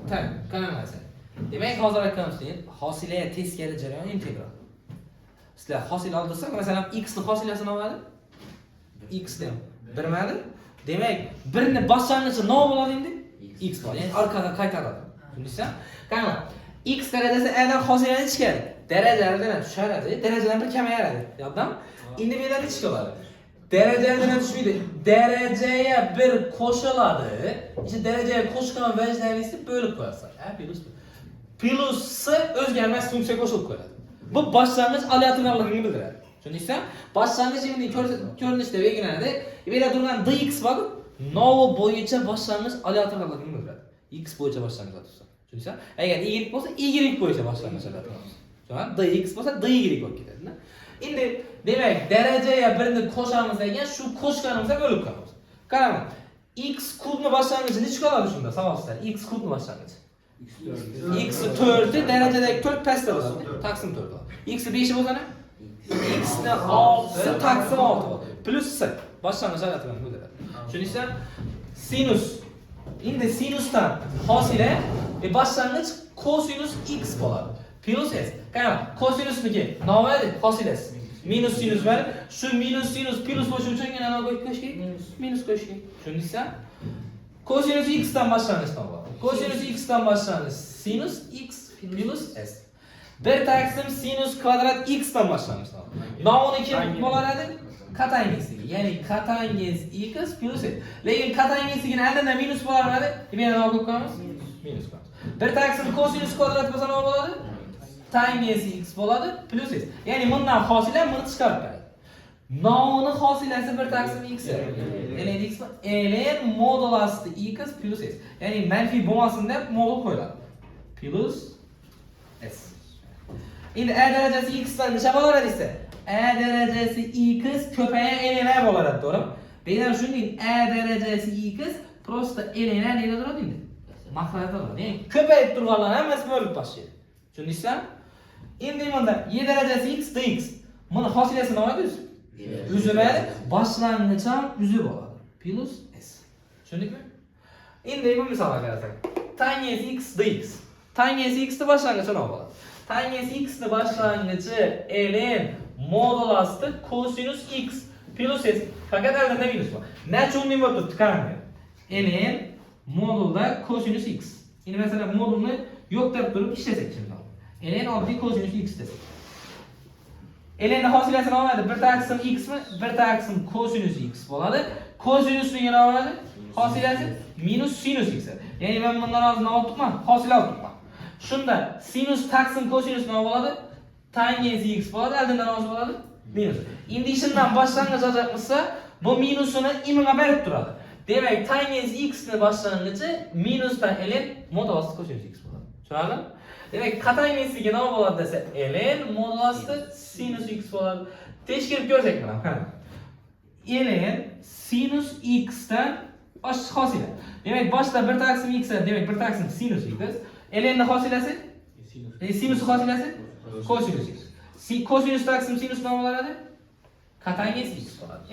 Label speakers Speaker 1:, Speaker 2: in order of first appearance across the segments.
Speaker 1: Tak, qanaqa. Demak, hozir aytganimizdek, hosilaga teskari jarayon integral. Sizlar hosil oldirsak, masalan, x ni hosilasini oladi. X ni 1 madi. Demak, 1 ni boshlang'ichi nima bo'ladi endi? X bo'ladi. Ya'ni orqaga qaytaradi. Tushundingizmi? Qanaqa? X darajasi a dan hosilani ichkari. Darajalardan tushadi, darajadan bir kamayadi. Yoddan? Endi bu yerda ichga oladi. Darajalardan tushmaydi. Darajaga bir qo'shiladi. O'sha darajaga qo'shgan vajdanisi bo'lib qo'yasiz. Ha, plussi o'zgarmas funksiya qo'shilib qo'yiladi. Bu boshlang'ich aleatorligini bildiradi. Tushundingizmi? Boshlang'ich endi ko'rinishda belgilanadi. Bu yerda turgan dx bor. Novi bo'yicha boshlang'ich aleatorligini bildiradi. X bo'yicha boshlang'ich tursa. Tushundingizmi? Agar y bo'lsa, y bo'yicha boshlang'ich aleatorligini. Tushundingizmi? dx bo'lsa, dy bo'lib ketadi. Endi demak, darajaga birni qo'shamiz degan shu qo'shganimizda bo'lib qolamiz. Qarang, x kubni boshlang'ichi nechta qoladi shunda? Savolsizlar. X kubni boshlang'ichi. X 4 darajadagi 4 pastda bo'ladi. Taqsim 4 bo'ladi. X 5 bo'lsa-na? X ni 6 taqsim 6 bo'ladi. Plus s. Boshlang'ich aleatorligini bildiradi. Tushundingizmi? Sinus. Endi sinusdan hosila boshlang'ich kosinus x bo'ladi. Plus s. Qarang, kosinusniki nima edi? Hosilasi. Minus sinus var. Shu minus sinus plus bo'lishi uchun yana nima qo'yish kerak? Minus qo'yish kerak. Tushundingizmi? Kosinus x dan boshlanish bo'ladi. Kosinus x dan boshlanish sinus x plus s. Bir taqsim sinus kvadrat x dan boshlanish bo'ladi. Nomini kim bo'ladi? Katangisligi. Ya'ni katangiz x plus s. Lekin katangizligini oldindan minus bo'lardi. Yana nima qo'yib qo'yamiz? Minus qo'yamiz. Bir taqsim kosinus kvadrat bo'lsa nima bo'ladi? Tangens x bo'ladi plus s. Ya'ni bundan hosila buni chiqarib beradi. Nomini hosilasi bir taqsim x. Ln x ln modulasi x plus s. Ya'ni manfiy bo'lmasin deb modul qo'yiladi. Plus s. Endi a darajasi x dan necha bo'ladi desa? A darajasi x ko'paygan ln bo'ladi, to'g'rimi? Ba'zan shunday a darajasi x prosta ln nega turadi endi? Maqsadda turadi. Ya'ni ko'payib turganlar hammasi bo'lib boshlaydi. Tushundingizmi? Endi bunda y darajasi x dx. Buni hosilasi nima edi? Uziladi, boshlang'ich ham uzib oladi. Plus s. Tushundingmi? Endi bu misolga qarasak. Tangens x dx. Tangens x ni boshlang'ichi nima bo'ladi? Tangens x ni boshlang'ichi ln modulasi kosinus x plus s. Faqat albatta minus bor. Nechun nima turibdi? Qarang. ln modulda kosinus x. Endi masalan modulni yo'q deb turib ishlasak şimdi. ln oddiy kosinus x desak. ln ni hosilasi nima bo'ladi? Bir taqsim x mi? Bir taqsim kosinus x bo'ladi. Kosinusning nima bo'ladi? Hosilasi minus sinus x. Ya'ni men bundan hozir nima olibman? Hosila olibman. Shunda sinus taqsim kosinus nima bo'ladi? Tangens x bo'ladi, oldindan hozir bo'ladi? Minus. Endi shundan boshlang'ich olacakmizsa, bu minusini imga berib turadi. Demak, tangens x ni boshlang'ichi minusdan ln modulasi kosinus x bo'ladi. Tushunarlimi? Demak, qatangisligi nima bo'ladi desa, ln modulasi sinus x bo'ladi. Tekshirib ko'rsak mana, qarang. ln sinus x dan hosila. Demak, boshda bir taqsim x, demak bir taqsim sinus x. ln ni hosilasi? Sinus hosilasi? Kosinus x. Kosinus taqsim sinus nima bo'ladi? Qatangiz x bo'ladi.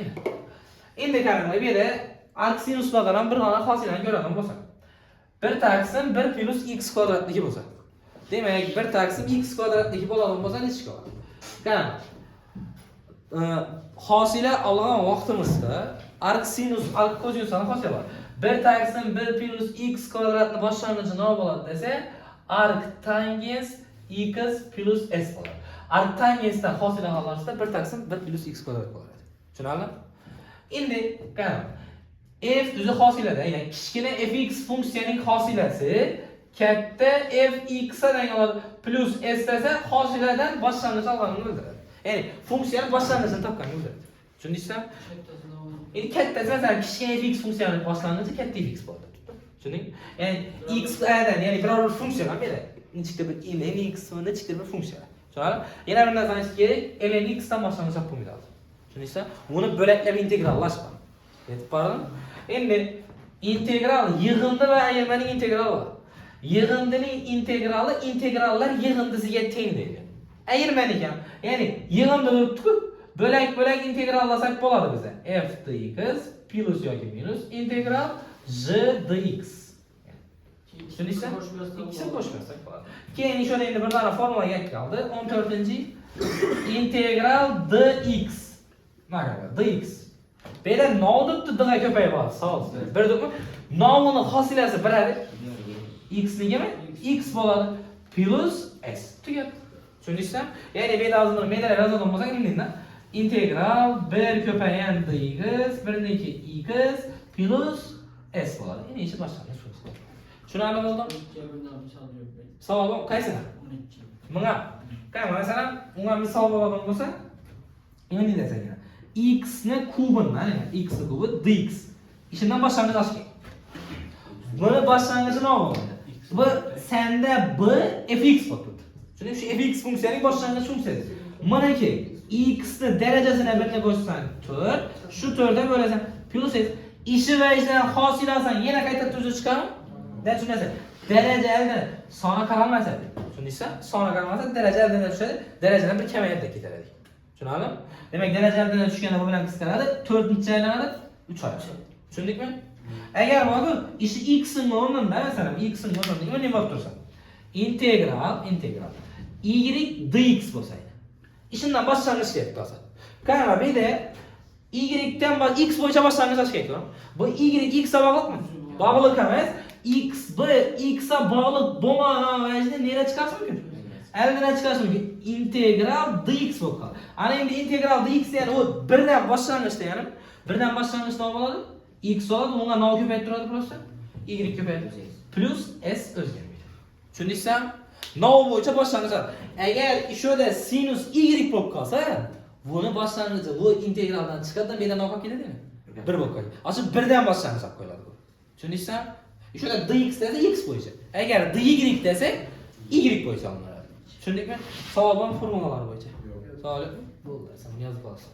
Speaker 1: Endi qarang, bu yerda arc sinuslardan ham bir xona hosilani ko'radigan bo'lsak. Bir taqsim 1 plus x kvadratligi bo'lsa. Demak, bir taqsim x kvadratligi bo'ladigan bo'lsa necha bo'ladi? Qarang. Hosila olgan vaqtimizda arc sinus, arc kosinusdan hosila bor. Bir taqsim 1 plus x kvadratni boshlang'ichi nima bo'ladi desa, arc tangens x plus s bo'ladi. Arc tangensdan hosila olganimizda bir taqsim 1 plus x kvadrat bo'ladi. Tushunarlimi? Endi qarang. F tuzi hosilada, ya'ni kichkina fx funksiyaning hosilasi katta fx dan oladi plus s desa hosiladan boshlang'ich olganini bildiradi. Ya'ni funksiyani boshlang'ichini topganini bildiradi. Tushundingizmi? Endi kattasi masalan kichkina fx funksiyasining boshlang'ichi katta fx bo'ladi. Tushundingmi? Ya'ni x dan, ya'ni biror bir funksiyadan beradi. Nechta bir ln x va nechta bir funksiya. Tushunarlimi? Yana bir narsani aytish kerak, ln x dan boshlang'ich olib qo'yiladi. Tushundingizmi? Buni bo'laklab integrallashgan. Yetib bordimi? Endi integral yig'indi va ayirmaning integrali bor. Yig'indining integrali integrallar yig'indisiga teng deydi. Ayirmaning ham, ya'ni yig'indi turibdi-ku, bo'lak-bo'lak integrallasak bo'ladi bizda. F dx plus yoki minus integral j dx. Tushundingizmi? Ikkisini qo'shmasak bo'ladi. Keyin ishora endi bir dona formula kelib qoldi. 14-chi integral dx. Mana dx. Bela nodibdi d-ga ko'payib qoldi. Savol. Birdikmi? Nomning hosilasi biradi. X nigami? X bo'ladi plus s. Tugadi. Tushundingizmi? Ya'ni bela hozir medal yozadigan bo'lsak, endi integral 1 ko'paygan dx 1 x plus s bo'ladi. Endi ishi boshlanadi. Tushunarli bo'ldimi? Savol qaysi? Bunga qani masalan, unga misol bo'ladigan bo'lsa, endi desak, x ni kubini, mana x ni kubi dx. Ishidan boshlang'ich ochiq. Buni boshlang'ichi nima bo'ladi? Bu senda b fx bo'lib. Chunki shu fx funksiyaning boshlang'ich funksiyasi. Manaki x ni darajasini birga qo'shsang 4, shu 4 dan bo'lasan plus s. Ishi va ishdan hosilasan yana qayta tuzib chiqaman. Da tushunasiz. Daraja elde sona qaralmasa, tushundingizmi? Sona qaralmasa daraja eldan tushadi. Darajadan bir kamayib ketadi. Tushunarlimi? Demak, daraja eldan tushganda bu bilan qisqaradi, 4-chi aylanadi, 3 aylanadi. Tushundikmi? Agar bu ishi x ning o'rnida, masalan, x ning o'rnida nima bo'lib tursa, integral y dx bo'lsa, ishidan boshlang'ich kerak bo'lsa. Qara, bu yerda y dan x bo'yicha boshlang'ich kerak. Bu y x ga bog'liqmi? Bog'liq emas. X ga bog'liq bo'lmagan vajda nera chiqarish mumkin? Eldan chiqarish mumkin. Integral dx bo'lib qoladi. Ana endi integral dx yani u birdan boshlang'ich ya'ni birdan boshlang'ich nima bo'ladi? X bo'ladi, unga nima ko'payib turadi просто? Y ko'payib plus s o'zgarmaydi. Tushundingizmi? Nima bo'yicha boshlang'ich. Agar ishoda sinus y bo'lib qolsa, buni boshlang'ichi bu integraldan chiqadi, menda nima qolib ketadi? 1 bo'lib qoladi. Aslida birdan boshlang'ich olib qo'yiladi bu. Tushundingizmi? Şurada dx desa x bo'yicha. Agar dy desa y bo'yicha olinadi. Tushundingmi? Savol ham formulalar bo'yicha. Savol bo'ldi, sen yozib olsan.